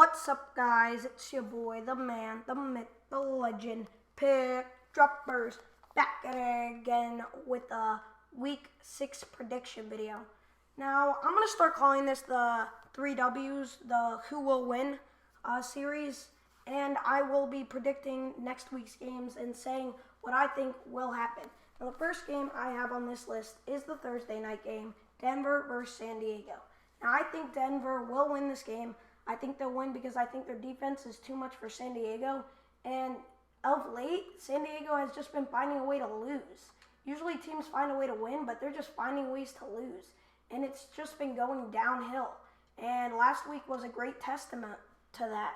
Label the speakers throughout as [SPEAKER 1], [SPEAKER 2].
[SPEAKER 1] What's up, guys? It's your boy, the man, the myth, the legend, Pickdroppers, back at it again with a Week 6 prediction video. Now, I'm going to start calling this the 3Ws, the Who Will Win series, and I will be predicting next week's games and saying what I think will happen. Now, the first game I have on this list is the Thursday night game, Denver versus San Diego. Now, I think Denver will win this game. I think they'll win because I think their defense is too much for San Diego. And of late, San Diego has just been finding a way to lose. Usually teams find a way to win, but they're just finding ways to lose. And it's just been going downhill. And last week was a great testament to that.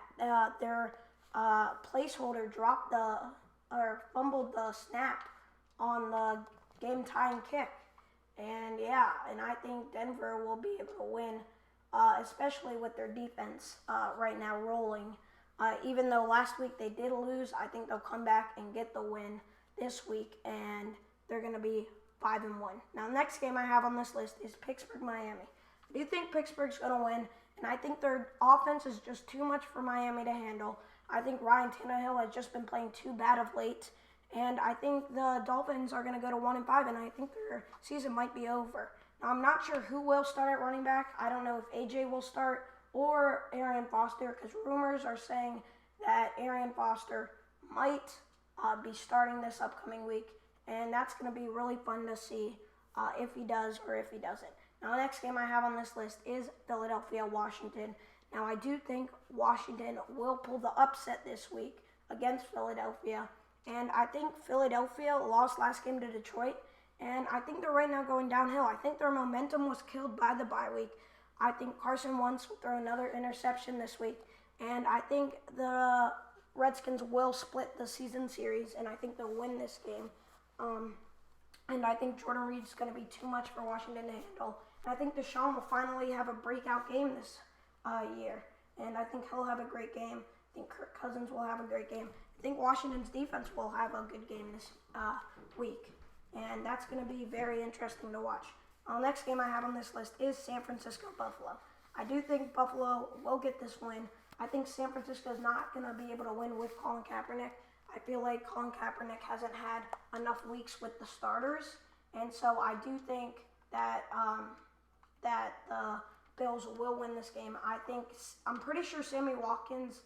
[SPEAKER 1] Their placeholder fumbled the snap on the game-tying kick. And I think Denver will be able to win. Especially with their defense right now rolling. Even though last week they did lose, I think they'll come back and get the win this week, and they're going to be 5-1. Now, the next game I have on this list is Pittsburgh-Miami. I do think Pittsburgh's going to win, and I think their offense is just too much for Miami to handle. I think Ryan Tannehill has just been playing too bad of late, and I think the Dolphins are going to go to 1-5, and I think their season might be over. Now, I'm not sure who will start at running back. I don't know if AJ will start or Arian Foster, because rumors are saying that Arian Foster might be starting this upcoming week, and that's going to be really fun to see if he does or if he doesn't. Now, the next game I have on this list is Philadelphia-Washington. Now, I do think Washington will pull the upset this week against Philadelphia, and I think Philadelphia lost last game to Detroit. And I think they're right now going downhill. I think their momentum was killed by the bye week. I think Carson Wentz will throw another interception this week. And I think the Redskins will split the season series, and I think they'll win this game. And I think Jordan Reed's going to be too much for Washington to handle. And I think Deshaun will finally have a breakout game this year. And I think he'll have a great game. I think Kirk Cousins will have a great game. I think Washington's defense will have a good game this week. And that's going to be very interesting to watch. The next game I have on this list is San Francisco-Buffalo. I do think Buffalo will get this win. I think San Francisco is not going to be able to win with Colin Kaepernick. I feel like Colin Kaepernick hasn't had enough weeks with the starters. And so I do think that that the Bills will win this game. I'm pretty sure Sammy Watkins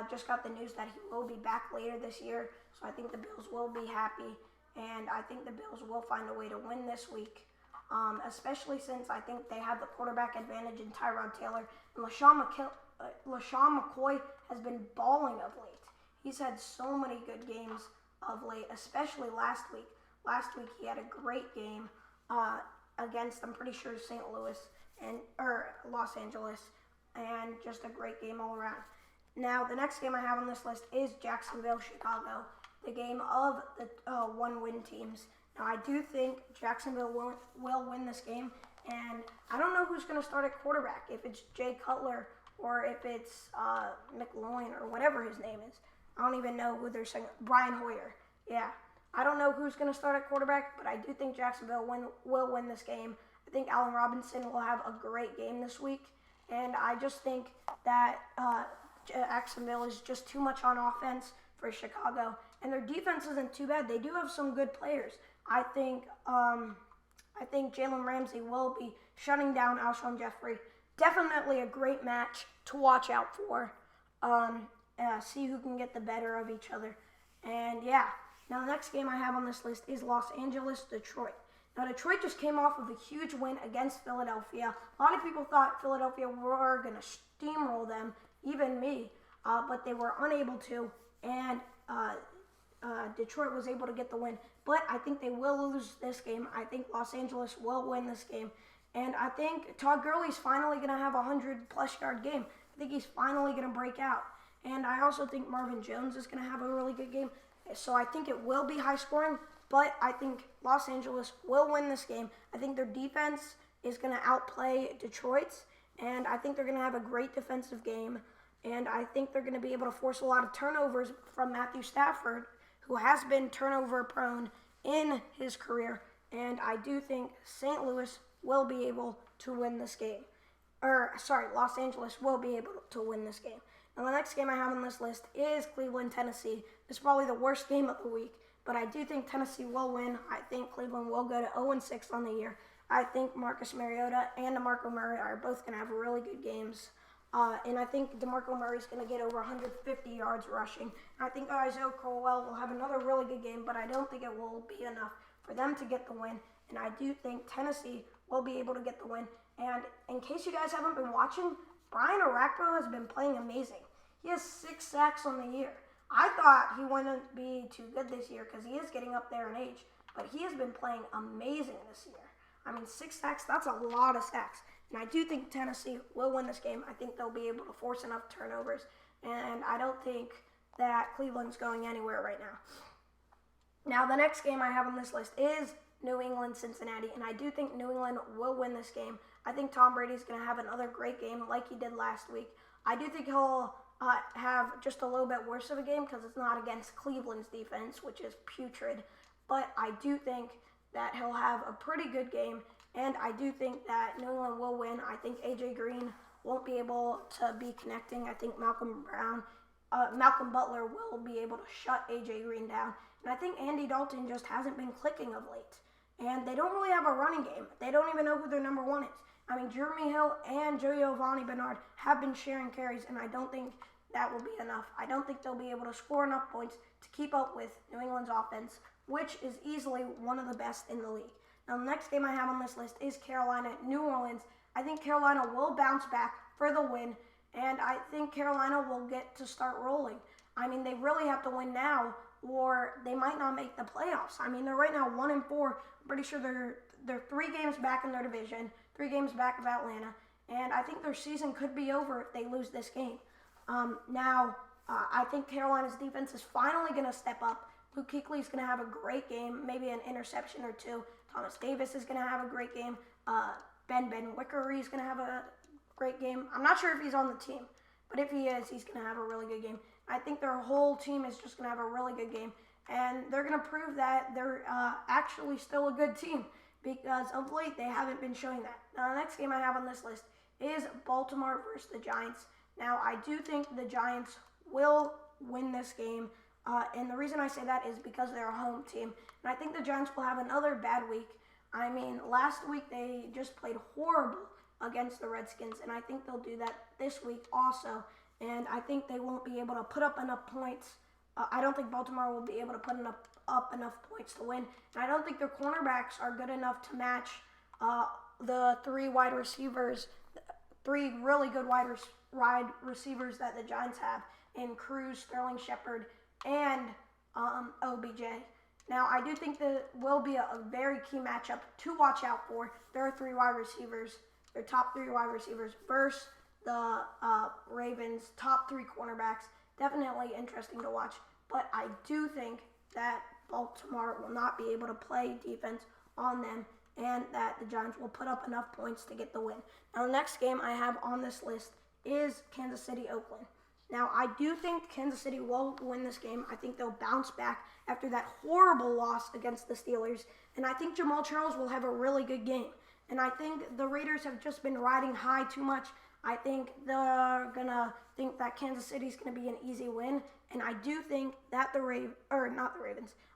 [SPEAKER 1] just got the news that he will be back later this year. So I think the Bills will be happy. And I think the Bills will find a way to win this week, especially since I think they have the quarterback advantage in Tyrod Taylor. And LaShawn McCoy has been balling of late. He's had so many good games of late, especially last week. Last week he had a great game against, I'm pretty sure, St. Louis or Los Angeles, and just a great game all around. Now, the next game I have on this list is Jacksonville-Chicago. The game of the one-win teams. Now, I do think Jacksonville will win this game, and I don't know who's going to start at quarterback, if it's Jay Cutler or if it's McLaurin or whatever his name is. I don't even know who they're saying. Brian Hoyer. Yeah. I don't know who's going to start at quarterback, but I do think Jacksonville will win this game. I think Allen Robinson will have a great game this week, and I just think that Jacksonville is just too much on offense for Chicago, and their defense isn't too bad. They do have some good players. I think Jalen Ramsey will be shutting down Alshon Jeffrey. Definitely a great match to watch out for. See who can get the better of each other. And now the next game I have on this list is Los Angeles-Detroit. Now, Detroit just came off of a huge win against Philadelphia. A lot of people thought Philadelphia were going to steamroll them, even me, but they were unable to. And Detroit was able to get the win. But I think they will lose this game. I think Los Angeles will win this game. And I think Todd Gurley's finally going to have a 100-plus yard game. I think he's finally going to break out. And I also think Marvin Jones is going to have a really good game. So I think it will be high scoring. But I think Los Angeles will win this game. I think their defense is going to outplay Detroit's. And I think they're going to have a great defensive game. And I think they're going to be able to force a lot of turnovers from Matthew Stafford, who has been turnover prone in his career. And I do think St. Louis will be able to win this game. Los Angeles will be able to win this game. Now, the next game I have on this list is Cleveland, Tennessee. This is probably the worst game of the week, but I do think Tennessee will win. I think Cleveland will go to 0-6 on the year. I think Marcus Mariota and DeMarco Murray are both going to have really good games. And I think DeMarco Murray is going to get over 150 yards rushing. And I think Isaiah Crowell will have another really good game, but I don't think it will be enough for them to get the win. And I do think Tennessee will be able to get the win. And in case you guys haven't been watching, Brian Orakpo has been playing amazing. He has 6 sacks on the year. I thought he wouldn't be too good this year because he is getting up there in age, but he has been playing amazing this year. I mean, 6 sacks, that's a lot of sacks. And I do think Tennessee will win this game. I think they'll be able to force enough turnovers. And I don't think that Cleveland's going anywhere right now. Now, the next game I have on this list is New England, Cincinnati. And I do think New England will win this game. I think Tom Brady's going to have another great game like he did last week. I do think he'll have just a little bit worse of a game because it's not against Cleveland's defense, which is putrid. But I do think that he'll have a pretty good game, and I do think that New England will win. I think A.J. Green won't be able to be connecting. I think Malcolm Butler will be able to shut A.J. Green down. And I think Andy Dalton just hasn't been clicking of late. And they don't really have a running game. They don't even know who their number one is. I mean, Jeremy Hill and Giovanni Bernard have been sharing carries, and I don't think that will be enough. I don't think they'll be able to score enough points to keep up with New England's offense, which is easily one of the best in the league. Now, the next game I have on this list is Carolina, New Orleans. I think Carolina will bounce back for the win, and I think Carolina will get to start rolling. I mean, they really have to win now, or they might not make the playoffs. I mean, they're right now 1-4. I'm pretty sure they're 3 games back in their division, 3 games back of Atlanta, and I think their season could be over if they lose this game. I think Carolina's defense is finally going to step up. Luke Kuechly is going to have a great game, maybe an interception or 2. Thomas Davis is going to have a great game. Ben Wickery is going to have a great game. I'm not sure if he's on the team, but if he is, he's going to have a really good game. I think their whole team is just going to have a really good game, and they're going to prove that they're actually still a good team because of late they haven't been showing that. Now, the next game I have on this list is Baltimore versus the Giants. Now, I do think the Giants will win this game, and the reason I say that is because they're a home team, and I think the Giants will have another bad week. I mean, last week they just played horrible against the Redskins, and I think they'll do that this week also, and I think they won't be able to put up enough points. I don't think Baltimore will be able to put up enough points to win, and I don't think their cornerbacks are good enough to match the 3 wide receivers, 3 really good wide receivers that the Giants have in Cruz, Sterling Shepard, and OBJ. Now, I do think that will be a very key matchup to watch out for. There are 3 wide receivers, their top 3 wide receivers versus the Ravens' top 3 cornerbacks. Definitely interesting to watch. But I do think that Baltimore will not be able to play defense on them and that the Giants will put up enough points to get the win. Now, the next game I have on this list is Kansas City, Oakland. Now, I do think Kansas City will win this game. I think they'll bounce back after that horrible loss against the Steelers. And I think Jamal Charles will have a really good game. And I think the Raiders have just been riding high too much. I think they're going to think that Kansas City's going to be an easy win. And I do think that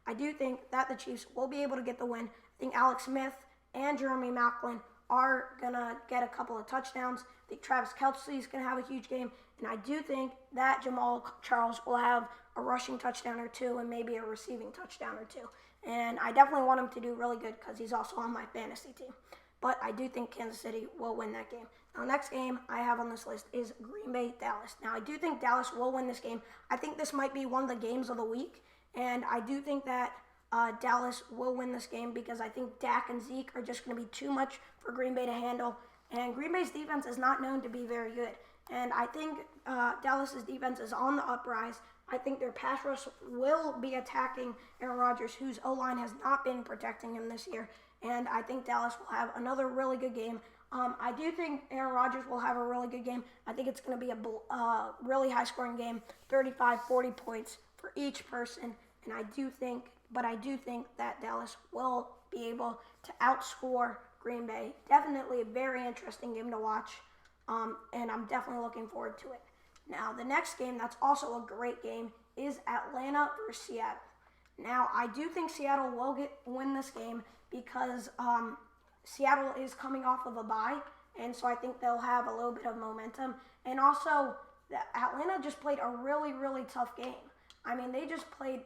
[SPEAKER 1] I do think that the Chiefs will be able to get the win. I think Alex Smith and Jeremy Maclin are going to get a couple of touchdowns. I think Travis Kelce is going to have a huge game. And I do think that Jamal Charles will have a rushing touchdown or 2 and maybe a receiving touchdown or 2. And I definitely want him to do really good because he's also on my fantasy team. But I do think Kansas City will win that game. Now, the next game I have on this list is Green Bay, Dallas. Now, I do think Dallas will win this game. I think this might be one of the games of the week. And I do think that Dallas will win this game because I think Dak and Zeke are just going to be too much for Green Bay to handle. And Green Bay's defense is not known to be very good. And I think Dallas's defense is on the uprise. I think their pass rush will be attacking Aaron Rodgers, whose O-line has not been protecting him this year. And I think Dallas will have another really good game. I do think Aaron Rodgers will have a really good game. I think it's going to be a really high-scoring game, 35, 40 points for each person. And I do think that Dallas will be able to outscore Green Bay. Definitely a very interesting game to watch. and I'm definitely looking forward to it. Now, the next game that's also a great game is Atlanta versus Seattle. Now, I do think Seattle will win this game because Seattle is coming off of a bye, and so I think they'll have a little bit of momentum. And also, Atlanta just played a really, really tough game. I mean, they just played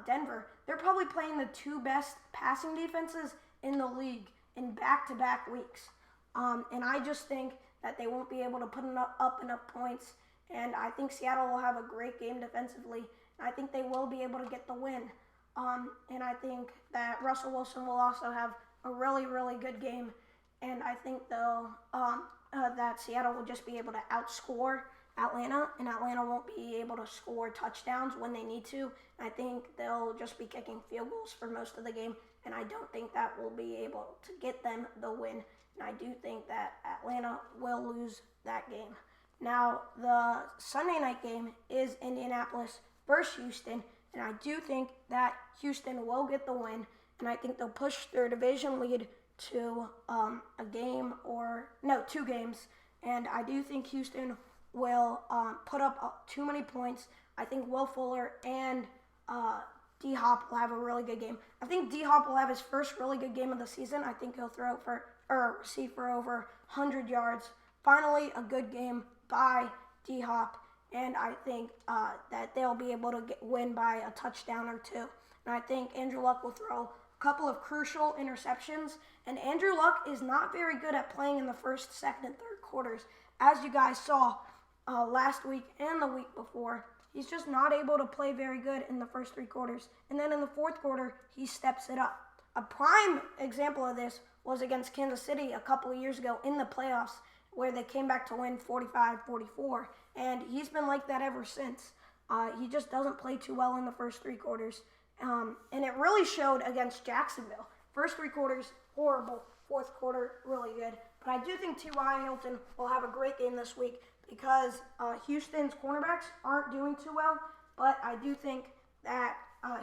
[SPEAKER 1] Denver. They're probably playing the two best passing defenses in the league in back-to-back weeks. And I just think that they won't be able to put up enough points. And I think Seattle will have a great game defensively. I think they will be able to get the win. And I think that Russell Wilson will also have a really, really good game. And I think that Seattle will just be able to outscore Atlanta, and Atlanta won't be able to score touchdowns when they need to. I think they'll just be kicking field goals for most of the game, and I don't think that will be able to get them the win. And I do think that Atlanta will lose that game. Now, the Sunday night game is Indianapolis versus Houston, and I do think that Houston will get the win, and I think they'll push their division lead to two games, and I do think Houston will put up too many points. I think Will Fuller and D-Hop will have a really good game. I think D-Hop will have his first really good game of the season. I think he'll receive for over 100 yards. Finally, a good game by D-Hop, and I think that they'll be able to win by a touchdown or two. And I think Andrew Luck will throw a couple of crucial interceptions, and Andrew Luck is not very good at playing in the first, second, and third quarters. As you guys saw last week and the week before, he's just not able to play very good in the first three quarters. And then in the fourth quarter, he steps it up. A prime example of this was against Kansas City a couple of years ago in the playoffs, where they came back to win 45-44. And he's been like that ever since. He just doesn't play too well in the first three quarters. And it really showed against Jacksonville. First three quarters, horrible. Fourth quarter, really good. But I do think T.Y. Hilton will have a great game this week because Houston's cornerbacks aren't doing too well. But I do think that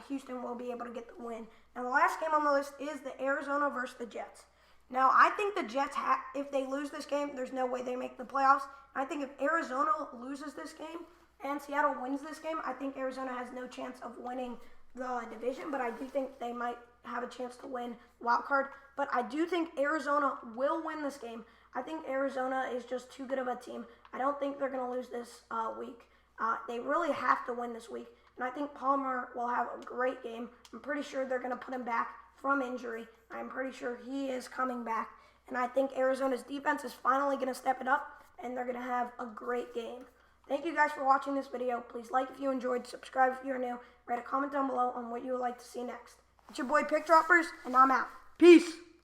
[SPEAKER 1] Houston will be able to get the win. Now, the last game on the list is the Arizona versus the Jets. Now, I think the Jets, if they lose this game, there's no way they make the playoffs. I think if Arizona loses this game and Seattle wins this game, I think Arizona has no chance of winning the division, but I do think they might have a chance to win wild card. But I do think Arizona will win this game. I think Arizona is just too good of a team. I don't think they're going to lose this week. They really have to win this week. And I think Palmer will have a great game. I'm pretty sure they're going to put him back from injury. I'm pretty sure he is coming back. And I think Arizona's defense is finally going to step it up, and they're going to have a great game. Thank you guys for watching this video. Please like if you enjoyed, subscribe if you're new, write a comment down below on what you would like to see next. It's your boy Pickdroppers, and I'm out. Peace!